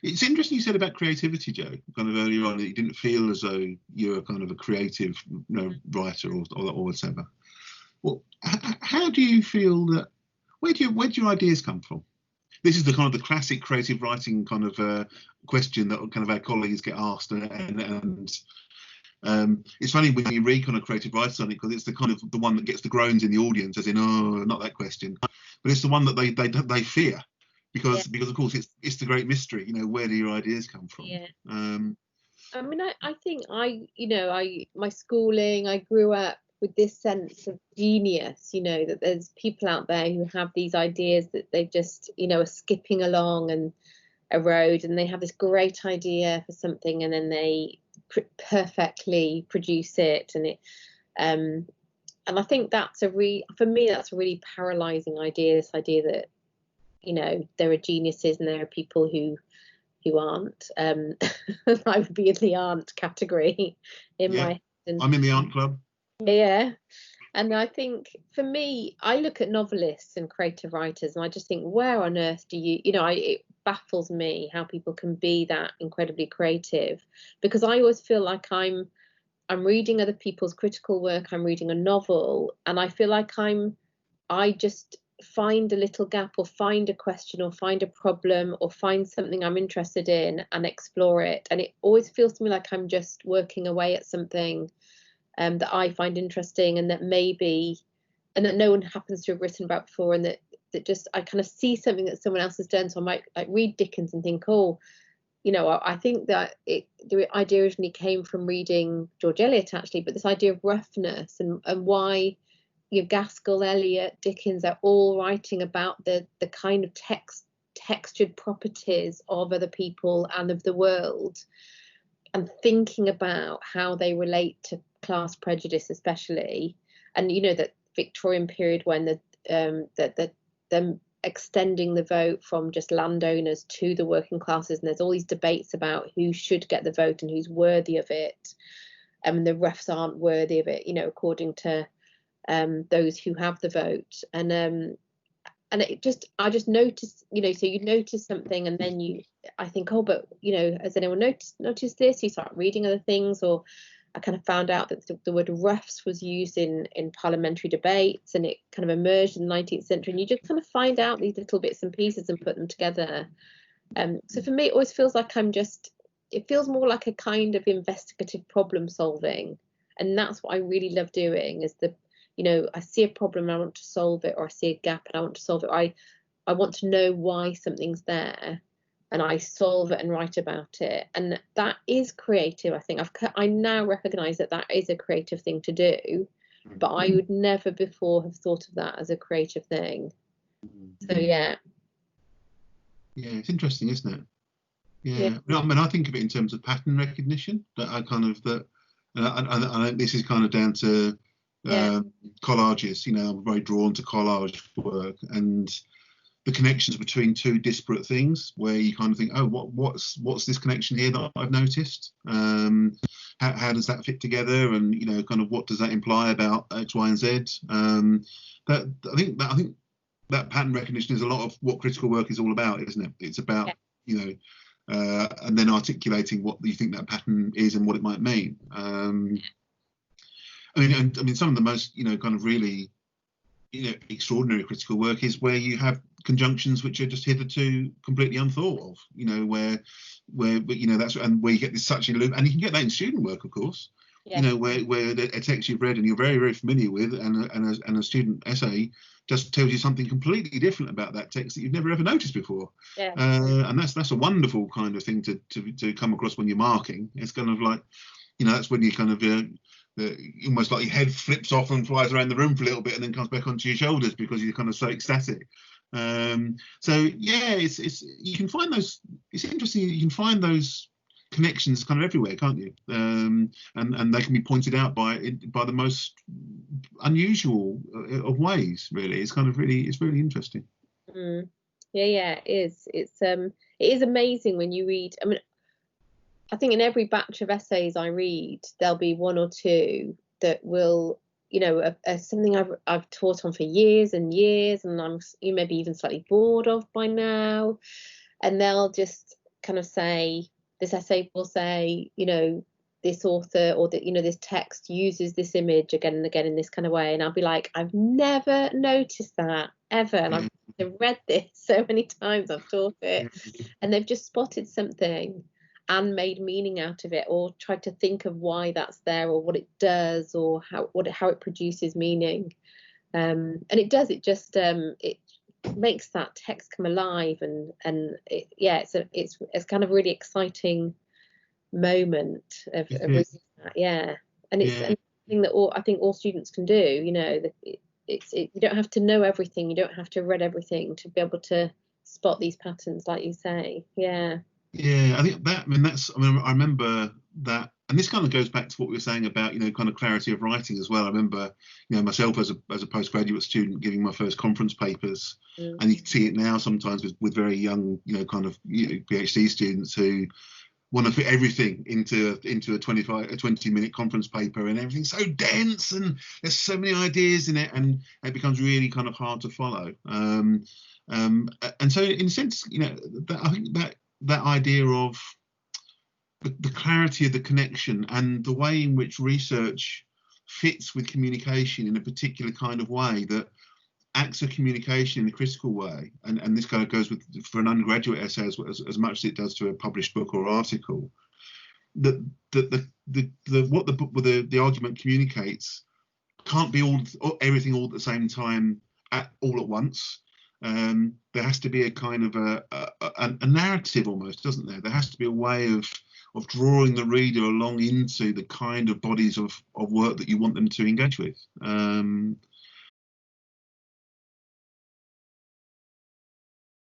It's interesting you said about creativity, Joe, kind of earlier on, that you didn't feel as though you were kind of a creative, writer or whatever. Well, how do you feel that? Where do your ideas come from? This is the kind of the classic creative writing kind of question that kind of our colleagues get asked, and it's funny when you read kind of creative writing something, because it's the kind of the one that gets the groans in the audience, as in, oh, not that question, but it's the one that they fear, because of course it's the great mystery. Where do your ideas come from? I mean, I think my schooling, I grew up with this sense of genius, that there's people out there who have these ideas that they just, are skipping along and a road, and they have this great idea for something, and then they perfectly produce it, and I think that's for me that's a really paralyzing idea, this idea that there are geniuses and there are people who aren't. I would be in the aren't category in my head. I'm in the aren't club. Yeah. And I think for me, I look at novelists and creative writers, and I just think, where on earth do you, it baffles me how people can be that incredibly creative, because I always feel like I'm reading other people's critical work, I'm reading a novel, and I feel like I just find a little gap, or find a question, or find a problem, or find something I'm interested in and explore it. And it always feels to me like I'm just working away at something that I find interesting, and that no one happens to have written about before, and that just I kind of see something that someone else has done. So I might like read Dickens and think, oh, I think that the idea originally came from reading George Eliot, actually, but this idea of roughness and why Gaskell, Eliot, Dickens are all writing about the kind of textured properties of other people and of the world, and thinking about how they relate to class prejudice, especially, and that Victorian period when them extending the vote from just landowners to the working classes, and there's all these debates about who should get the vote and who's worthy of it, and the roughs aren't worthy of it, according to those who have the vote, and I just noticed, so you notice something, and then I think, oh, but has anyone noticed this? You start reading other things, or I kind of found out that the word roughs was used in parliamentary debates, and it kind of emerged in the 19th century, and you just kind of find out these little bits and pieces and put them together. So for me, it always feels like it feels more like a kind of investigative problem solving, and that's what I really love doing, is I see a problem and I want to solve it, or I see a gap and I want to solve it. I want to know why something's there, and I solve it and write about it. And that is creative. I think I now recognize that is a creative thing to do, but I would never before have thought of that as a creative thing. So yeah, it's interesting, isn't it? Yeah. I mean, I think of it in terms of pattern recognition, that I kind of I this is kind of down to collages. I'm very drawn to collage work, and the connections between two disparate things, where you kind of think, oh, what's this connection here that I've noticed? How does that fit together? And kind of what does that imply about X, Y, and Z? I think that pattern recognition is a lot of what critical work is all about, isn't it? It's about and then articulating what you think that pattern is and what it might mean. I mean, some of the most, kind of really, extraordinary critical work is where you have conjunctions which are just hitherto completely unthought of. Where that's, and where you get this such a loop, and you can get that in student work, of course. Where a text you've read and you're very, very familiar with, and a student essay just tells you something completely different about that text that you've never ever noticed before. And that's a wonderful kind of thing to come across when you're marking. It's kind of like, that's when you kind of almost like your head flips off and flies around the room for a little bit and then comes back onto your shoulders because you're kind of so ecstatic. So yeah, it's you can find those. It's interesting. You can find those connections kind of everywhere, can't you? And they can be pointed out by the most unusual of ways. Really, it's really interesting. Yeah, it is. It is amazing when you read. I mean, I think in every batch of essays I read, there'll be one or two that will, something I've taught on for years and years, and I'm maybe even slightly bored of by now, and they'll just kind of say, this essay will say, you know, this author or that, you know, this text uses this image again and again in this kind of way, and I'll be like, I've never noticed that ever, and I've read this so many times, I've taught it, and they've just spotted something and made meaning out of it, or tried to think of why that's there, or what it does, or how it produces meaning. And it does, it just it makes that text come alive, and it, yeah, it's kind of really exciting moment of reading that, yeah. And it's something that I think all students can do, you know, that you don't have to know everything, you don't have to have read everything to be able to spot these patterns, like you say. Yeah, I think that, I remember that, and this kind of goes back to what we were saying about, you know, kind of clarity of writing as well. I remember, you know, myself as a postgraduate student giving my first conference papers, and you can see it now sometimes with very young, you know, kind of, you know, PhD students who want to fit everything into a 20-minute conference paper, and everything's so dense and there's so many ideas in it, and it becomes really kind of hard to follow. And so in a sense, you know, I think that idea of the clarity of the connection and the way in which research fits with communication in a particular kind of way that acts of communication in a critical way, and this kind of goes with for an undergraduate essay as much as it does to a published book or article, that what the argument communicates can't be everything all at the same time all at once. There has to be a kind of a narrative almost, doesn't there? There has to be a way of drawing the reader along into the kind of bodies of work that you want them to engage with.